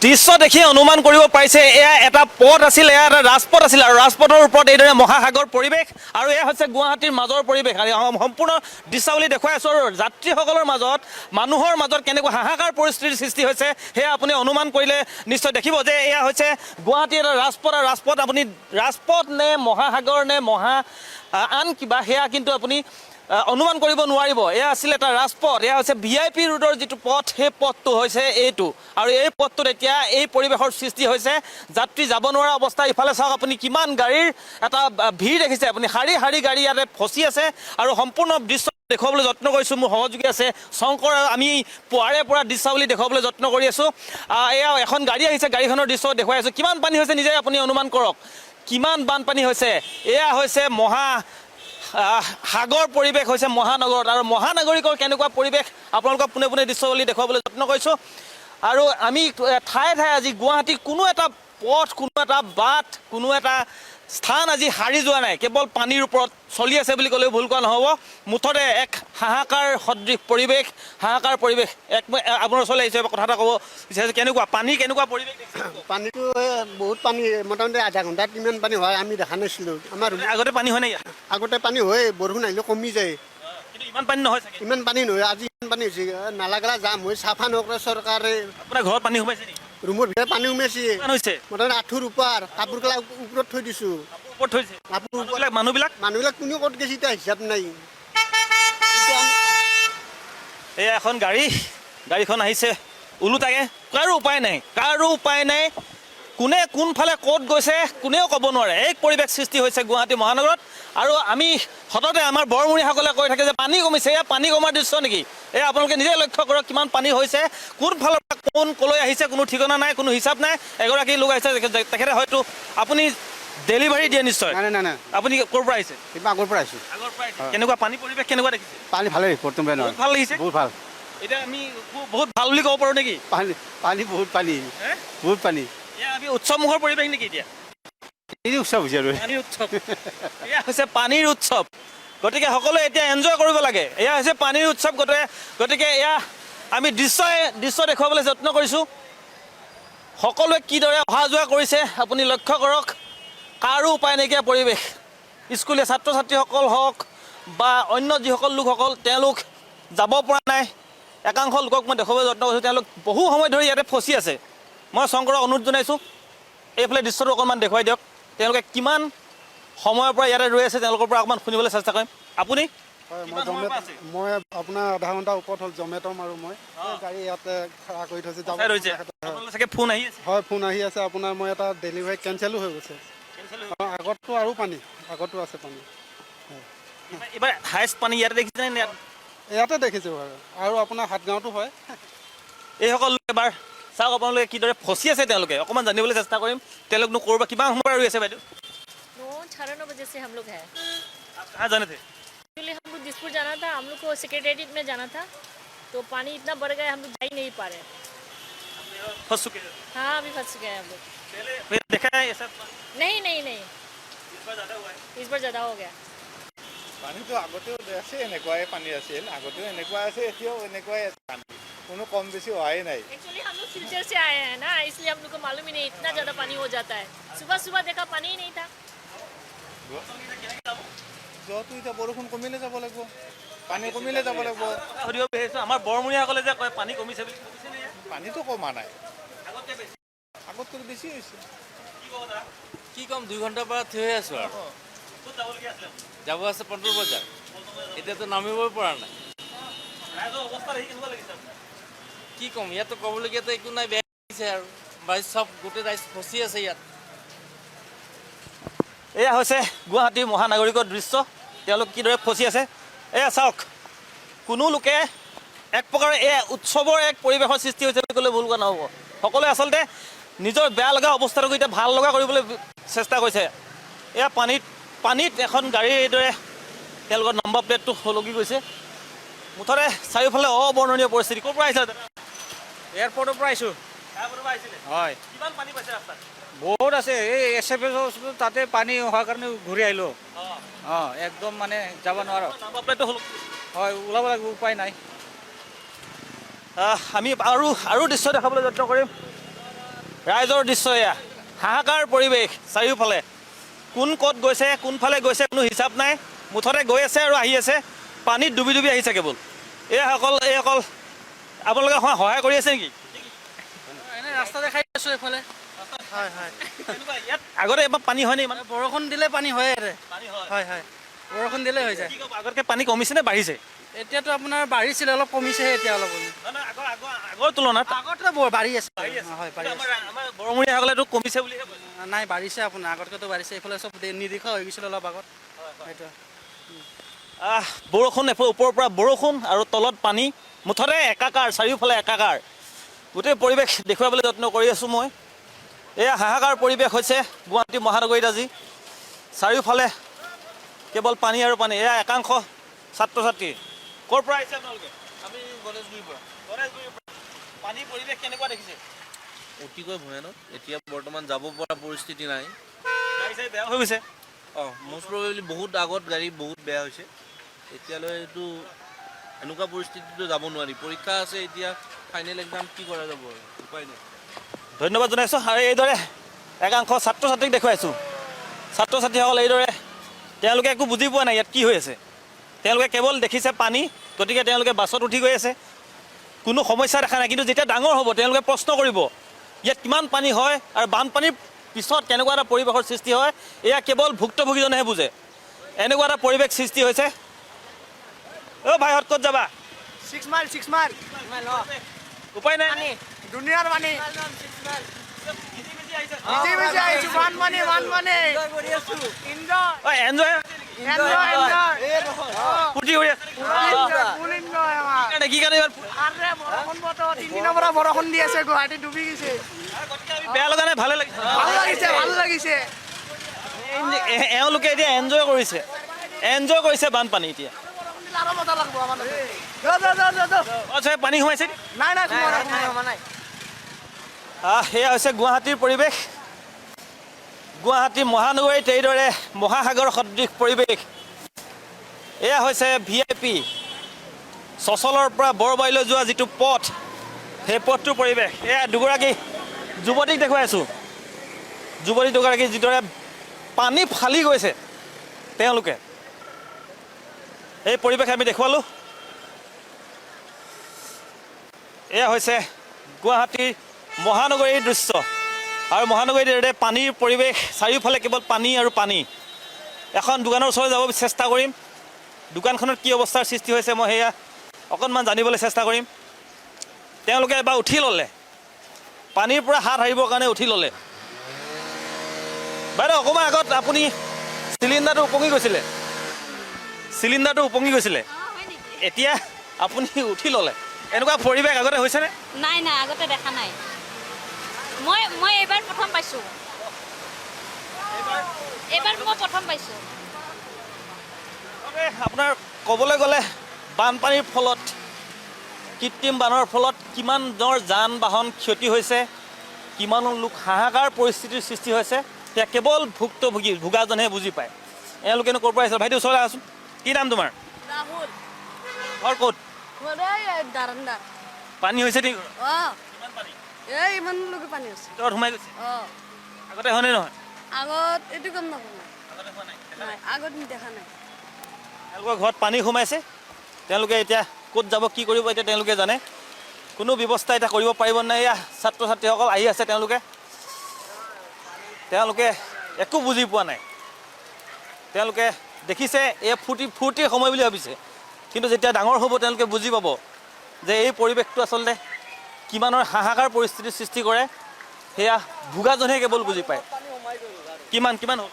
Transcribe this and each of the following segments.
দৃশ্য দেখি অনুমান কৰিব পাৰিছে এয়া এটা পথ আছিল, এয়া এটা ৰাজপথ আছিল আৰু ৰাজপথৰ ওপৰত এইদৰে মহাসাগৰ পৰিৱেশ আৰু এয়া হৈছে গুৱাহাটীৰ মাজৰ পৰিৱেশ। আৰু সম্পূৰ্ণ দৃশ্যাৱলী দেখুৱাই আছোঁ আৰু যাত্ৰীসকলৰ মাজত মানুহৰ মাজত কেনেকুৱা হাহাকাৰ পৰিস্থিতিৰ সৃষ্টি হৈছে সেয়া আপুনি অনুমান কৰিলে নিশ্চয় দেখিব যে এয়া হৈছে গুৱাহাটীৰ এটা ৰাজপথ। আৰু ৰাজপথ আপুনি ৰাজপথ নে মহাসাগৰ নে আন কিবা সেয়া কিন্তু আপুনি অনুমান কৰিব নোৱাৰিব। এয়া আছিল এটা ৰাজপথ, এয়া হৈছে VIP ৰোডৰ যিটো পথ সেই পথটো হৈছে এইটো আৰু এই পথটোত এতিয়া এই পৰিৱেশৰ সৃষ্টি হৈছে, যাত্ৰী যাব নোৱাৰা অৱস্থা। ইফালে চাওক আপুনি কিমান গাড়ীৰ এটা ভিৰ দেখিছে, আপুনি শাৰী শাৰী গাড়ী ইয়াতে ফচি আছে আৰু সম্পূৰ্ণ দৃশ্য দেখুৱাবলৈ যত্ন কৰিছোঁ। মোৰ সহযোগী আছে শংকৰ, আমি পুৱাৰে পৰা দৃশ্যাৱলী দেখুৱাবলৈ যত্ন কৰি আছোঁ। এয়া এখন গাড়ী আহিছে, গাড়ীখনৰ দৃশ্য দেখুৱাই আছোঁ। কিমান পানী হৈছে নিজে আপুনি অনুমান কৰক, কিমান বানপানী হৈছে। এয়া হৈছে সাগৰ পৰিৱেশ হৈছে মহানগৰত আৰু মহানগৰিকৰ কেনেকুৱা পৰিৱেশ আপোনালোকক পোনে পোনে দৃশ্যাৱলী দেখুৱাবলৈ যত্ন কৰিছোঁ। আৰু আমি ঠায়ে ঠায়ে আজি গুৱাহাটীৰ কোনো এটা পথ, কোনো এটা বাট, কোনো এটা স্থান আজি সাৰি যোৱা নাই, কেৱল পানীৰ ওপৰত চলি আছে বুলি ক'লেও ভুল কোৱা নহ'ব। মুঠতে এক হাহাকাৰ সদৃশ পৰিৱেশ, হাহাকাৰ পৰিৱেশ। আপোনাৰ ওচৰলৈ আহিছে, কথা এটা ক'ব বিচাৰিছোঁ, কেনেকুৱা পানী, কেনেকুৱা পৰিৱেশ? পানীটো বহুত পানী, মোটামুটি আধা ঘণ্টাত কিমান পানী হয় আমি দেখা নাছিলোঁ। আমাৰ আগতে পানী হয় নাই? আগতে পানী হয়, বৰষুণ আহিলে কমি যায়, কিন্তু ইমান পানী নহয় চাগে। ইমান পানী নহয়, আজি ইমান পানী হৈছে। নালাগেলা জাম হৈ চাফা নকৰে চৰকাৰে। আপোনাৰ ঘৰত পানী সোমাইছে নেকি? ৰুমৰ ভিতৰত পানী সোমাইছে, হৈছে মোটামুটি আঁঠুৰ ওপৰ। কাপোৰ কালা ওপৰত থৈ দিছোঁ, ওপৰত থৈছে মানুহবিলাক কোনেও ক'ত গৈছে এতিয়া হিচাপ নাই। এয়া এখন গাড়ীখন আহিছে ওলোটাকে, কাৰো উপায় নাই, কোনে কোনফালে ক'ত গৈছে কোনেও ক'ব নোৱাৰে। এই পৰিৱেশ সৃষ্টি হৈছে গুৱাহাটী মহানগৰত। আৰু আমি সততে আমাৰ বৰমূৰীয়াসকলে কৈ থাকে যে পানী কমিছে, এয়া পানী কমাৰ দৃশ্য নেকি? এয়া আপোনালোকে নিজে লক্ষ্য কৰক কিমান পানী হৈছে, কোনফালৰ পৰা কোন ক'লৈ আহিছে কোনো ঠিকনা নাই, কোনো হিচাপ নাই। এগৰাকী লোক আহিছে, তেখেতে হয়তো আপুনি ডেলিভাৰী দিয়ে নিশ্চয়। নাই, আপুনি ক'ৰ পৰা আহিছে? আগৰ পৰা আহিছোঁ। কেনেকুৱা পানী পৰিৱেশ কেনেকুৱা দেখিছে? পানী ভালেই, বৰ্তমান ভাল লাগিছে, বহুত ভাল। এতিয়া আমি বহুত ভাল বুলি ক'ব পাৰোঁ নেকি? পানী বহুত পানী। এয়া আমি উৎসৱমুখৰ পৰিৱেশ নেকি এতিয়া? উৎসৱ হৈছে আৰু পানীৰ উৎসৱ, এয়া হৈছে পানীৰ উৎসৱ। গতিকে সকলোৱে এতিয়া এনজয় কৰিব লাগে। এয়া হৈছে পানীৰ উৎসৱ। গতিকে এয়া আমি দৃশ্য দেখুৱাবলৈ যত্ন কৰিছোঁ। সকলোৱে কিদৰে অহা যোৱা কৰিছে আপুনি লক্ষ্য কৰক, কাৰো উপায় নাইকিয়া পৰিৱেশ। স্কুলীয়া ছাত্ৰ ছাত্ৰীসকল হওক বা অন্য যিসকল লোকসকল তেওঁলোক যাব পৰা নাই। একাংশ লোকক মই দেখুৱাবলৈ যত্ন কৰিছোঁ, তেওঁলোক বহু সময় ধৰি ইয়াতে ফচি আছে। মই শংকৰক অনুৰোধ জনাইছোঁ এইফালে দৃশ্যটো অকণমান দেখুৱাই দিয়ক। তেওঁলোকে কিমান সময়ৰ পৰা ইয়াতে ৰৈ আছে, তেওঁলোকৰ পৰা অকণমান শুনিবলৈ চেষ্টা কৰিম। আপুনি? মই আপোনাৰ আধা ঘণ্টাৰ ওপৰত হ'ল জমেট'ম আৰু মই গাড়ী ইয়াতে খাৰা কৰি থৈছোঁ। চাগে ফোন আহি আছে? হয়, ফোন আহি আছে আপোনাৰ। মই এটা ডেলিভাৰী কেঞ্চেলো হৈ গৈছে। আগততো আৰু পানী, আগতো আছে পানী। এইবাৰ হাইষ্ট পানী ইয়াতে দেখিছেনে? ইয়াতে দেখিছোঁ আৰু আপোনাৰ হাতগাঁৱতো হয়। এইসকল লোক এবাৰ চাওক আপোনালোকে কিদৰে ফচি আছে, তেওঁলোকে অকণমান জানিবলৈ চেষ্টা কৰিম। তেওঁলোকনো ক'ৰবাত কিমান সময়ৰ পৰা ৰৈ আছে বাইদেউ? 9:30 बजे से हम लोग हैं। आप कहाँ जाने थे? एक्चुअली हम लोग दिसपुर जाना था, हम लोग को सेक्रेटेरिएट में जाना था, तो पानी इतना बढ़ गया हम लोग जा ही नहीं पा रहे। फंस चुके हैं? हाँ, अभी फंस गए हम लोग। पहले देखा है ऐसा? नहीं, इस बार ज़्यादा हुआ है? इस बार ज़्यादा हो गया। পানীটো আগতেও আছে, এনেকুৱাই পানী আছিল, আগতেও এনেকুৱা আছে, এতিয়াও এনেকুৱাই আছে পানী, কোনো কম বেছি হোৱাই নাই। एक्चुअली हम लोग सिलचर से आए हैं ना, इसलिए हम लोग को मालूम ही नहीं इतना ज़्यादा पानी हो जाता है। सुबह देखा पानी ही नहीं था। যোৱাটো এতিয়া বৰষুণ কমিলে যাব লাগিব, পানী কমিলে যাব লাগিব। সুধিব বিচাৰিছোঁ, আমাৰ বৰমূৰীয়াসকলে যে কয় পানী কমিছে বুলি, পানীটো কমা নাই, আগতকৈ বেছি হৈছে। কি কম, 2 ঘণ্টাৰ পৰা থিয় হৈ আছোঁ আৰু যাব আছে 15 বজাত, এতিয়াতো নামিবই পৰা নাই। কি ক'ম, ইয়াতো ক'বলগীয়াতো একো নাই, বেয়া লাগিছে আৰু চব গোটেই ৰাইজ ফচি আছে ইয়াত। এয়া হৈছে গুৱাহাটী মহানগৰিকৰ দৃশ্য, তেওঁলোক কিদৰে ফচি আছে। এয়া চাওক, কোনো লোকে এক প্ৰকাৰে এই উৎসৱৰ এক পৰিৱেশৰ সৃষ্টি হৈছে বুলি ক'লে ভুল কোৱা নহ'ব। সকলোৱে আচলতে নিজৰ বেয়া লগা অৱস্থাটোক এতিয়া ভাল লগা কৰিবলৈ চেষ্টা কৰিছে। এয়া পানীত এখন গাড়ী এইদৰে তেওঁলোকৰ নম্বৰ প্লেটটো সলকি গৈছে। মুঠতে চাৰিওফালে অবৰ্ণনীয় পৰিস্থিতি। ক'ৰ পৰা আহিছে দাদা? এয়াৰপৰ্টৰ পৰা আহিছোঁ। হয়, কিমান পানী পাইছে ৰাস্তাত? বহুত আছে। এই SFS তাতে পানী হোৱাৰ কাৰণে ঘূৰি আহিলোঁ। একদম মানে যাব নোৱাৰোঁ। নম্বৰ প্লেটটো হয়, ওলাব লাগিব, উপায় নাই। আমি আৰু দৃশ্য দেখাবলৈ যত্ন কৰিম। ৰাইজৰ দৃশ্য এয়া হাহাকাৰ পৰিৱেশ চাৰিওফালে কোন ক'ত গৈছে কোনফালে গৈছে কোনো হিচাপ নাই মুঠতে গৈ আছে আৰু আহি আছে পানীত ডুবি ডুবি আহিছে কেৱল এইসকল আপোনালোকে সহায় কৰি আছে নেকি এনে ৰাস্তা দেখাই আছোঁ এইফালে হয় হয় ইয়াত আগতে এবাৰ পানী হয়নে ইমান বৰষুণ দিলে পানী হয় ইয়াতে পানী হয় হয় হয় বৰষুণ দিলে হৈ যায় কি ক'ব আগতকৈ পানী কমিছে নে বাঢ়িছে এতিয়াতো আপোনাৰ বাঢ়িছিলে অলপ কমিছেহে এতিয়া অলপ আগৰ তুলনাত আগততো বাঢ়ি আছে হয় বাঢ়ি আছে আমাৰ বৰমূৰীয়াসকলেতো কমিছে বুলিহে কৈছে নাই বাঢ়িছে আপোনাৰ আগতকৈতো বাঢ়িছে এইফালে চব নিৰ্দিশা হৈ গৈছিলে অলপ আগত সেইটো বৰষুণ ওপৰৰ পৰা বৰষুণ আৰু তলত পানী মুঠতে একাকাৰ চাৰিওফালে একাকাৰ গোটেই পৰিৱেশ দেখুৱাবলৈ যত্ন কৰি আছোঁ মই এয়া হাহাকাৰ পৰিৱেশ হৈছে গুৱাহাটী মহানগৰীত আজি চাৰিওফালে কেৱল পানী আৰু পানী এয়া একাংশ ছাত্ৰ ছাত্ৰী ক'ৰ পৰা আহিছে আপোনালোকে আমি গণেশগুৰিৰ পৰা পানীৰ পৰিৱেশ কেনেকুৱা দেখিছে অতিকৈ ভয়ানক এতিয়া বৰ্তমান যাব পৰা পৰিস্থিতি নাই গাড়ী চাড়ী বেয়া হৈ গৈছে মষ্ট প্ৰবেবলি বহুত আগত গাড়ী বহুত বেয়া হৈছে এতিয়ালৈ এইটো এনেকুৱা পৰিস্থিতিটো যাব নোৱাৰি পৰীক্ষা আছে এতিয়া ফাইনেল এক্সাম কি কৰা যাব আৰু উপায় নাই ধন্যবাদ জনাইছোঁ আৰু এইদৰে একাংশ ছাত্ৰ ছাত্ৰীক দেখুৱাইছোঁ ছাত্ৰ ছাত্ৰীসকল এইদৰে তেওঁলোকে একো বুজি পোৱা নাই ইয়াত কি হৈ আছে তেওঁলোকে কেৱল দেখিছে পানী গতিকে তেওঁলোকে বাছত উঠি গৈ আছে কোনো সমস্যা দেখা নাই কিন্তু যেতিয়া ডাঙৰ হ'ব তেওঁলোকে প্ৰশ্ন কৰিব ইয়াত কিমান পানী হয় আৰু বানপানীৰ পিছত কেনেকুৱা এটা পৰিৱেশৰ সৃষ্টি হয় এয়া কেৱল ভুক্তভোগীজনেহে বুজে এনেকুৱা এটা পৰিৱেশ সৃষ্টি হৈছে ভাইহঁত ক'ত যাবা 6 মাইল উপায় নাই দুনিয়াৰ পানী এনজয় ফূৰ্তি কৰি আছে কি কাৰণে বৰষুণ দি আছে গুৱাহাটী ডুবি গৈছে বেয়া লগা নাই ভালে ভাল লাগিছে এওঁলোকে এতিয়া এনজয় কৰিছে বানপানী এতিয়া পানী সোমাইছে সেয়া হৈছে গুৱাহাটীৰ পৰিৱেশ গুৱাহাটী মহানগৰীত এইদৰে মহাসাগৰ সদৃশ পৰিৱেশ এয়া হৈছে VIP চচলৰ পৰা বৰবাৰীলৈ যোৱা যিটো পথ সেই পথটোৰ পৰিৱেশ এয়া দুগৰাকী যুৱতীক দেখুৱাই আছোঁ যুৱতী দুগৰাকী যিদৰে পানী ফালি গৈছে তেওঁলোকে এই পৰিৱেশ আমি দেখুৱালোঁ এয়া হৈছে গুৱাহাটীৰ মহানগৰীৰ দৃশ্য আৰু মহানগৰীত এইদৰে পানীৰ পৰিৱেশ চাৰিওফালে কেৱল পানী আৰু পানী এখন দোকানৰ ওচৰলৈ যাব চেষ্টা কৰিম দোকানখনত কি অৱস্থাৰ সৃষ্টি হৈছে মই সেয়া অকণমান জানিবলৈ চেষ্টা কৰিম তেওঁলোকে এবাৰ উঠি ল'লে পানীৰ পৰা হাত সাৰিবৰ কাৰণে উঠি ল'লে বাইদেউ অকণমান আগত আপুনি চিলিণ্ডাৰটো উপঙি গৈছিলে এতিয়া আপুনি উঠি ল'লে এনেকুৱা পৰিৱেশ আগতে হৈছেনে নাই আগতে দেখা নাই মই এইবাৰ প্ৰথম পাইছোঁ আপোনাৰ ক'বলৈ গ'লে বানপানীৰ ফলত কৃত্ৰিম বানৰ ফলত কিমানৰ যান বাহন ক্ষতি হৈছে কিমান লোক হাহাকাৰ পৰিস্থিতিৰ সৃষ্টি হৈছে সেয়া কেৱল ভোগাজনেহে বুজি পায় এওঁলোকেনো ক'ৰ পৰা আহিছে ভাইটি ওচৰলৈ আহচোন কি নাম তোমাৰ ৰাহুল ঘৰ ক'ত দাৰন্দা পানী হৈছে নেকি ইমান লোকে পানী আছে ভিতৰত সোমাই গৈছে আগতে হয়নে নহয় আগত এইটো গম নাপাওঁ আগত দেখা নাই তেওঁলোকৰ ঘৰত পানী সোমাইছে তেওঁলোকে এতিয়া ক'ত যাব কি কৰিব এতিয়া তেওঁলোকে জানে কোনো ব্যৱস্থা এতিয়া কৰিব পাৰিব নাই এয়া ছাত্ৰ ছাত্ৰীসকল আহি আছে তেওঁলোকে একো বুজি পোৱা নাই তেওঁলোকে দেখিছে এই ফূৰ্তিৰ সময় বুলি ভাবিছে কিন্তু যেতিয়া ডাঙৰ হ'ব তেওঁলোকে বুজি পাব যে এই পৰিৱেশটো আচলতে কিমানৰ হাহাকাৰ পৰিস্থিতিৰ সৃষ্টি কৰে সেয়া ভোগাজনেহে কেৱল বুজি পায় কিমান হ'ল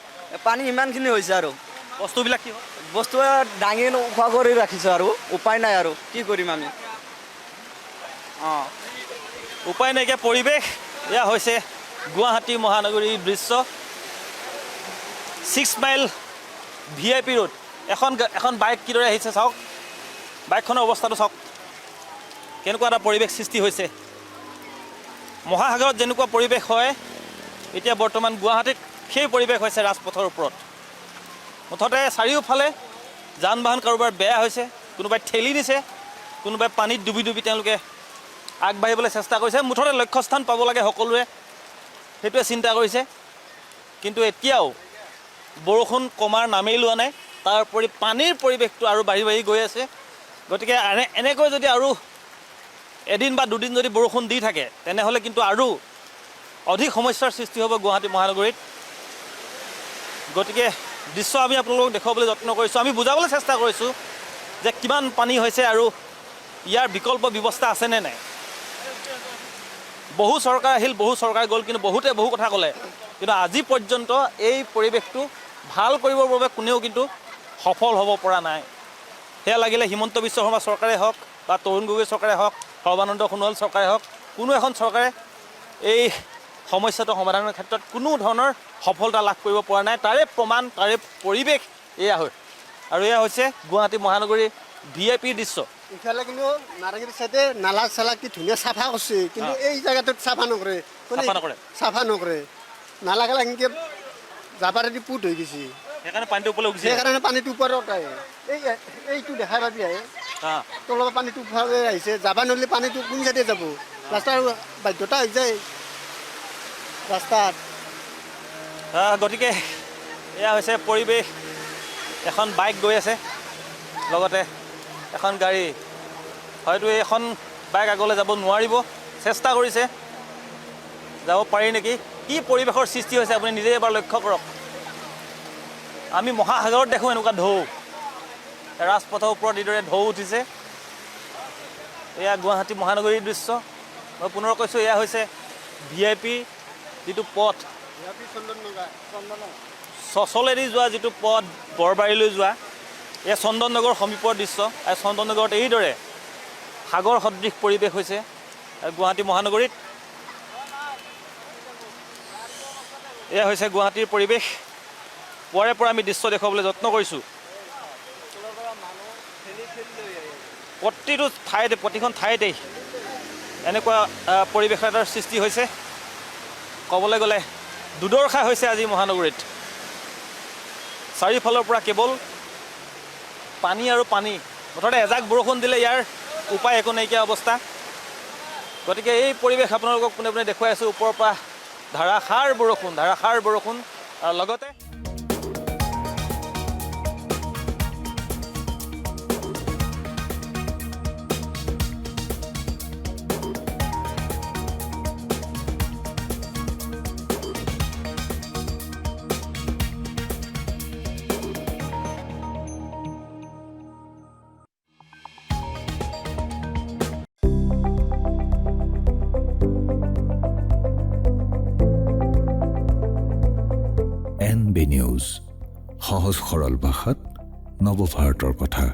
পানী ইমানখিনি হৈছে আৰু বস্তুবিলাক কি হ'ল বস্তু দাঙি উশাহ কৰি ৰাখিছোঁ আৰু উপায় নাই আৰু কি কৰিম আমি উপায় নাইকিয়া পৰিৱেশ এয়া হৈছে গুৱাহাটী মহানগৰীৰ দৃশ্য 6 মাইল VIP ৰোড এখন বাইক কিদৰে আহিছে চাওক বাইকখনৰ অৱস্থাটো চাওক কেনেকুৱা এটা পৰিৱেশ সৃষ্টি হৈছে মহাসাগৰত যেনেকুৱা পৰিৱেশ হয় এতিয়া বৰ্তমান গুৱাহাটীত সেই পৰিৱেশ হৈছে ৰাজপথৰ ওপৰত মুঠতে চাৰিওফালে যান বাহন কাৰোবাৰ বেয়া হৈছে কোনোবাই ঠেলি নিছে কোনোবাই পানীত ডুবি তেওঁলোকে আগবাঢ়িবলৈ চেষ্টা কৰিছে মুঠতে লক্ষ্যস্থান পাব লাগে সকলোৱে সেইটোৱে চিন্তা কৰিছে। কিন্তু এতিয়াও বৰষুণ কমাৰ নামেই লোৱা নাই, তাৰ উপৰি পানীৰ পৰিৱেশটো আৰু বাঢ়ি বাঢ়ি গৈ আছে। গতিকে এনেকৈ যদি আৰু এদিন বা দুদিন যদি বৰষুণ দি থাকে তেনেহ'লে কিন্তু আৰু অধিক সমস্যাৰ সৃষ্টি হ'ব গুৱাহাটী মহানগৰীত। গতিকে দৃশ্য আমি আপোনালোকক দেখুৱাবলৈ যত্ন কৰিছোঁ, আমি বুজাবলৈ চেষ্টা কৰিছোঁ যে কিমান পানী হৈছে আৰু ইয়াৰ বিকল্প ব্যৱস্থা আছেনে নাই। বহু চৰকাৰ আহিল, বহু চৰকাৰ গ'ল, কিন্তু বহুতে বহু কথা ক'লে, কিন্তু আজি পৰ্যন্ত এই পৰিৱেশটো ভাল কৰিবৰ বাবে কোনেও কিন্তু সফল হ'ব পৰা নাই। সেয়া লাগিলে হিমন্ত বিশ্ব শৰ্মা চৰকাৰে হওক বা তৰুণ গগৈ চৰকাৰে হওক, সৰ্বানন্দ সোণোৱাল চৰকাৰে হওক, কোনো এখন চৰকাৰে এই সমস্যাটো সমাধানৰ ক্ষেত্ৰত কোনো ধৰণৰ সফলতা লাভ কৰিব পৰা নাই। তাৰে প্ৰমাণ, তাৰে পৰিৱেশ এয়া হয়। আৰু এয়া হৈছে গুৱাহাটী মহানগৰীৰ VIP দৃশ্য। ইফালে কিন্তু নাৰেংগীৰ চাইডে নালা চালা কি ধুনীয়া চাফা কৰিছে, কিন্তু এই জেগাটোত চাফা নকৰে, চাফা নকৰে। নালাগেলা এনেকৈ জাবাৰেদি পুত হৈ গৈছে, সেইকাৰণে পানীটো ওপৰলৈ উঠিছে। সেইকাৰণে পানীটো ওপৰত আহে। এইটো দেখা পাবি আহে, তলৰ পানীটো ওপৰলৈ আহিছে। যাবা নহ'লে পানীটো কোন চাইডে যাব, ৰাস্তাৰ বাধ্যতা হৈ যায় ৰাস্তাত। গতিকে এয়া হৈছে পৰিৱেশ। এখন বাইক গৈ আছে, লগতে এখন গাড়ী। হয়তো এখন বাইক আগলৈ যাব নোৱাৰিব, চেষ্টা কৰিছে, যাব পাৰি নেকি। কি পৰিৱেশৰ সৃষ্টি হৈছে আপুনি নিজে এবাৰ লক্ষ্য কৰক। আমি মহাসাগৰত দেখোঁ এনেকুৱা ঢৌ, ৰাজপথৰ ওপৰত এইদৰে ঢৌ উঠিছে। এয়া গুৱাহাটী মহানগৰীৰ দৃশ্য। মই পুনৰ কৈছোঁ, এয়া হৈছে VIP যিটো পথ, চচলেদি যোৱা যিটো পথ বৰবাৰীলৈ যোৱা, এয়া চন্দন নগৰ সমীপৰ দৃশ্য। আৰু চন্দন নগৰত এইদৰে সাগৰ সদৃশ পৰিৱেশ হৈছে গুৱাহাটী মহানগৰীত। এয়া হৈছে গুৱাহাটীৰ পৰিৱেশ। পুৱাৰে পৰা আমি দৃশ্য দেখুৱাবলৈ যত্ন কৰিছোঁ। প্ৰতিটো ঠাইতে, প্ৰতিখন ঠাইতেই এনেকুৱা পৰিৱেশ এটাৰ সৃষ্টি হৈছে। ক'বলৈ গ'লে দুদৰ্শা হৈছে আজি মহানগৰীত। চাৰিওফালৰ পৰা কেৱল পানী আৰু পানী। মুঠতে এজাক বৰষুণ দিলে ইয়াৰ উপায় একো নাইকিয়া অৱস্থা। গতিকে এই পৰিৱেশ আপোনালোকক পোনে পোনে দেখুৱাই আছোঁ। ওপৰৰ পৰা ধাৰাসাৰ বৰষুণ, ধাৰাসাৰ বৰষুণ। আৰু লগতে NB নিউজ, সহজ সৰল ভাষাত নৱভাৰতৰ কথা।